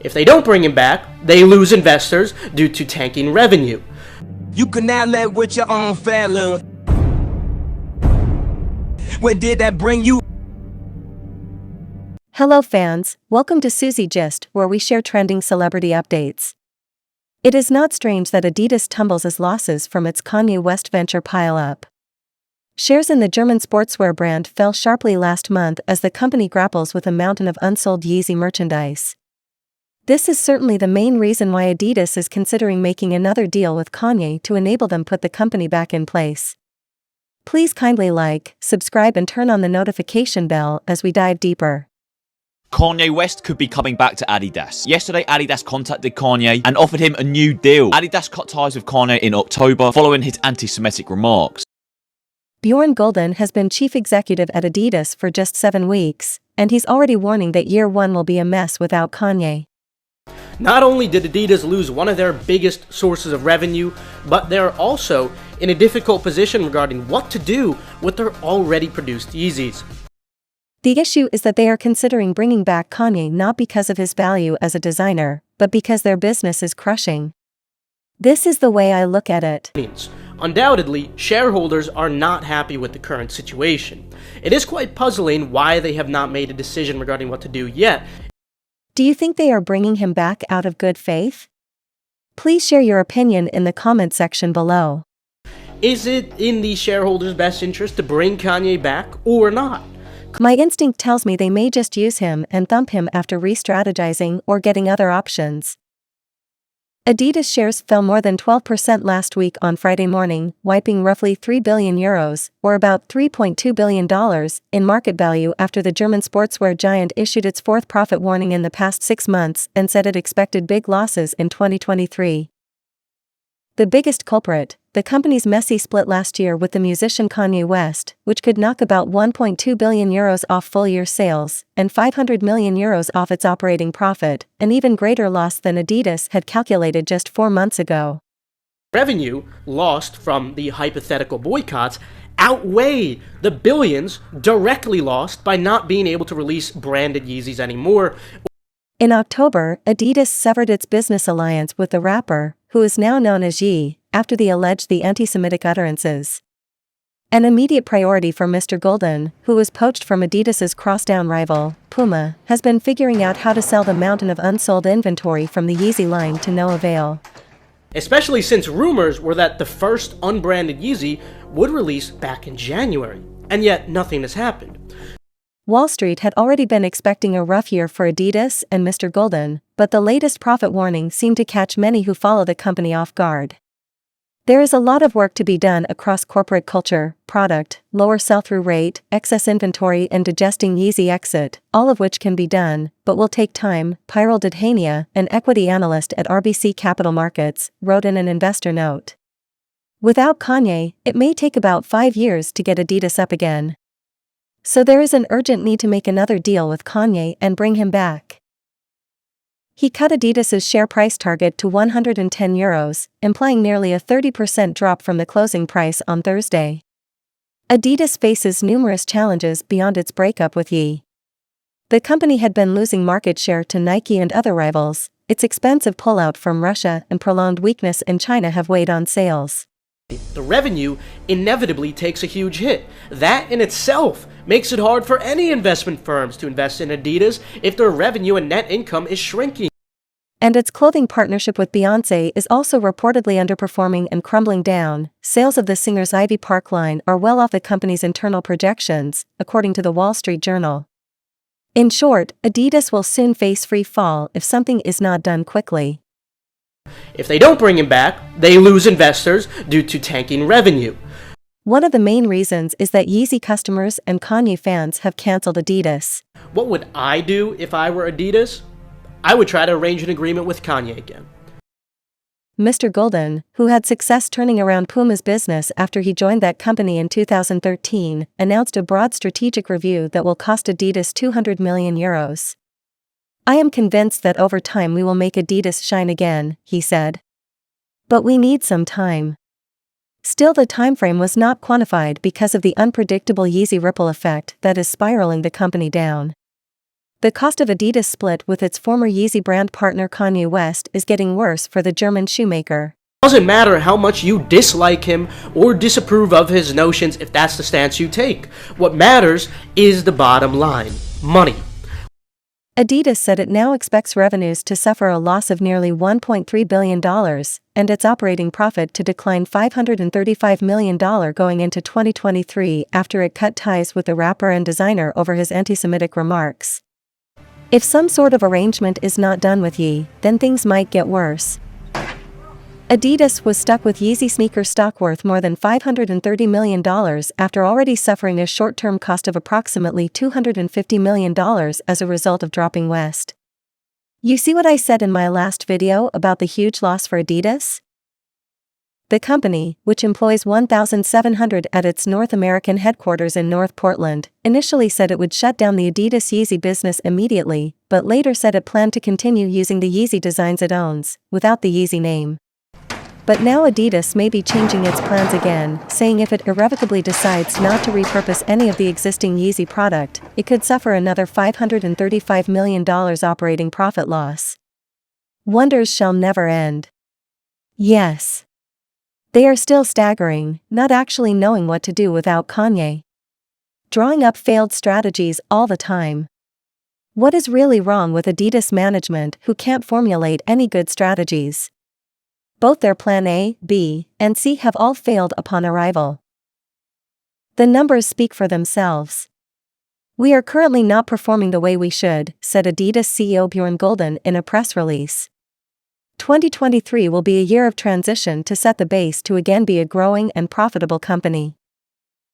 If they don't bring him back, they lose investors due to tanking revenue. You can now live with your own fella. Where did that bring you? Hello fans, welcome to Susie Gist, where we share trending celebrity updates. It is not strange that Adidas tumbles as losses from its Kanye West venture pile up. Shares in the German sportswear brand fell sharply last month as the company grapples with a mountain of unsold Yeezy merchandise. This is certainly the main reason why Adidas is considering making another deal with Kanye to enable them put the company back in place. Please kindly like, subscribe and turn on the notification bell as we dive deeper. Kanye West could be coming back to Adidas. Yesterday, Adidas contacted Kanye and offered him a new deal. Adidas cut ties with Kanye in October following his anti-Semitic remarks. Bjorn Gulden has been chief executive at Adidas for just 7 weeks, and he's already warning that year one will be a mess without Kanye. Not only did Adidas lose one of their biggest sources of revenue, but they're also in a difficult position regarding what to do with their already produced Yeezys. The issue is that they are considering bringing back Kanye not because of his value as a designer, but because their business is crushing. This is the way I look at it. Undoubtedly, shareholders are not happy with the current situation. It is quite puzzling why they have not made a decision regarding what to do yet. Do you think they are bringing him back out of good faith? Please share your opinion in the comment section below. Is it in the shareholders' best interest to bring Kanye back or not? My instinct tells me they may just use him and thump him after re-strategizing or getting other options. Adidas shares fell more than 12% last week on Friday morning, wiping roughly €3 billion, or about $3.2 billion, in market value after the German sportswear giant issued its fourth profit warning in the past 6 months and said it expected big losses in 2023. The biggest culprit, the company's messy split last year with the musician Kanye West, which could knock about €1.2 billion off full-year sales, and €500 million off its operating profit, an even greater loss than Adidas had calculated just 4 months ago. Revenue lost from the hypothetical boycotts outweigh the billions directly lost by not being able to release branded Yeezys anymore. In October, Adidas severed its business alliance with the rapper, who is now known as Ye, after the alleged anti-Semitic utterances. An immediate priority for Mr. Gulden, who was poached from Adidas's crosstown rival, Puma, has been figuring out how to sell the mountain of unsold inventory from the Yeezy line to no avail. Especially since rumors were that the first unbranded Yeezy would release back in January, and yet nothing has happened. Wall Street had already been expecting a rough year for Adidas and Mr. Gulden, but the latest profit warning seemed to catch many who follow the company off guard. There is a lot of work to be done across corporate culture, product, lower sell-through rate, excess inventory and digesting Yeezy exit, all of which can be done, but will take time, Pyrrol Dadhania, an equity analyst at RBC Capital Markets, wrote in an investor note. Without Kanye, it may take about 5 years to get Adidas up again. So there is an urgent need to make another deal with Kanye and bring him back. He cut Adidas's share price target to €110, implying nearly a 30% drop from the closing price on Thursday. Adidas faces numerous challenges beyond its breakup with Ye. The company had been losing market share to Nike and other rivals, its expensive pullout from Russia and prolonged weakness in China have weighed on sales. The revenue inevitably takes a huge hit. That in itself makes it hard for any investment firms to invest in Adidas if their revenue and net income is shrinking. And its clothing partnership with Beyoncé is also reportedly underperforming and crumbling down. Sales of the singer's Ivy Park line are well off the company's internal projections, according to the Wall Street Journal. In short, Adidas will soon face free fall if something is not done quickly. If they don't bring him back, they lose investors due to tanking revenue. One of the main reasons is that Yeezy customers and Kanye fans have canceled Adidas. What would I do if I were Adidas? I would try to arrange an agreement with Kanye again. Mr. Gulden, who had success turning around Puma's business after he joined that company in 2013, announced a broad strategic review that will cost Adidas €200 million. I am convinced that over time we will make Adidas shine again, he said. But we need some time. Still, the timeframe was not quantified because of the unpredictable Yeezy ripple effect that is spiraling the company down. The cost of Adidas' split with its former Yeezy brand partner Kanye West is getting worse for the German shoemaker. It doesn't matter how much you dislike him or disapprove of his notions if that's the stance you take. What matters is the bottom line: money. Adidas said it now expects revenues to suffer a loss of nearly $1.3 billion, and its operating profit to decline $535 million going into 2023 after it cut ties with the rapper and designer over his anti-Semitic remarks. If some sort of arrangement is not done with Ye, then things might get worse. Adidas was stuck with Yeezy sneaker stock worth more than $530 million after already suffering a short-term cost of approximately $250 million as a result of dropping West. You see what I said in my last video about the huge loss for Adidas? The company, which employs 1,700 at its North American headquarters in North Portland, initially said it would shut down the Adidas Yeezy business immediately, but later said it planned to continue using the Yeezy designs it owns, without the Yeezy name. But now Adidas may be changing its plans again, saying if it irrevocably decides not to repurpose any of the existing Yeezy product, it could suffer another $535 million operating profit loss. Wonders shall never end. Yes. They are still staggering, not actually knowing what to do without Kanye. Drawing up failed strategies all the time. What is really wrong with Adidas management who can't formulate any good strategies? Both their plan A, B, and C have all failed upon arrival. The numbers speak for themselves. We are currently not performing the way we should, said Adidas CEO Bjørn Gulden in a press release. 2023 will be a year of transition to set the base to again be a growing and profitable company.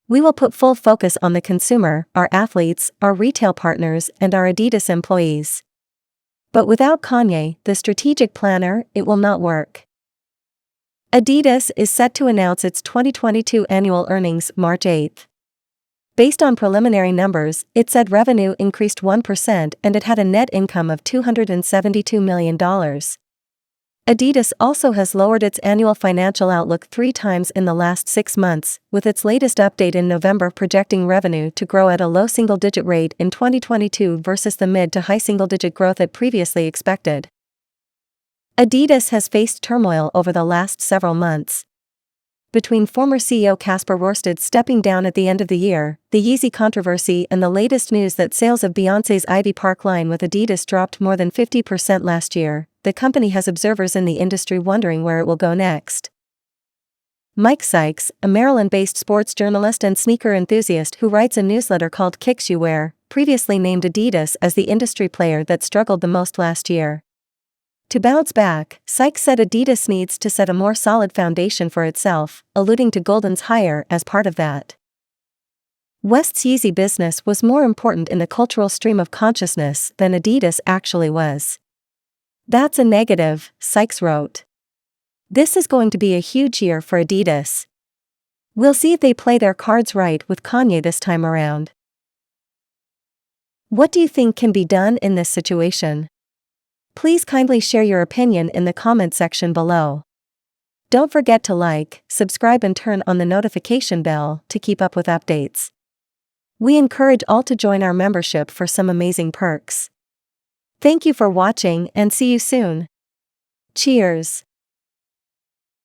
We will put full focus on the consumer, our athletes, our retail partners, and our Adidas employees. But without Kanye, the strategic planner, it will not work. Adidas is set to announce its 2022 annual earnings March 8. Based on preliminary numbers, it said revenue increased 1% and it had a net income of $272 million. Adidas also has lowered its annual financial outlook 3 times in the last 6 months, with its latest update in November projecting revenue to grow at a low single-digit rate in 2022 versus the mid to high single-digit growth it previously expected. Adidas has faced turmoil over the last several months. Between former CEO Kasper Rorsted stepping down at the end of the year, the Yeezy controversy and the latest news that sales of Beyoncé's Ivy Park line with Adidas dropped more than 50% last year, the company has observers in the industry wondering where it will go next. Mike Sykes, a Maryland-based sports journalist and sneaker enthusiast who writes a newsletter called Kicks You Wear, previously named Adidas as the industry player that struggled the most last year. To bounce back, Sykes said Adidas needs to set a more solid foundation for itself, alluding to Gulden's hire as part of that. West's Yeezy business was more important in the cultural stream of consciousness than Adidas actually was. That's a negative, Sykes wrote. This is going to be a huge year for Adidas. We'll see if they play their cards right with Kanye this time around. What do you think can be done in this situation? Please kindly share your opinion in the comment section below. Don't forget to like, subscribe and turn on the notification bell to keep up with updates. We encourage all to join our membership for some amazing perks. Thank you for watching and see you soon. Cheers.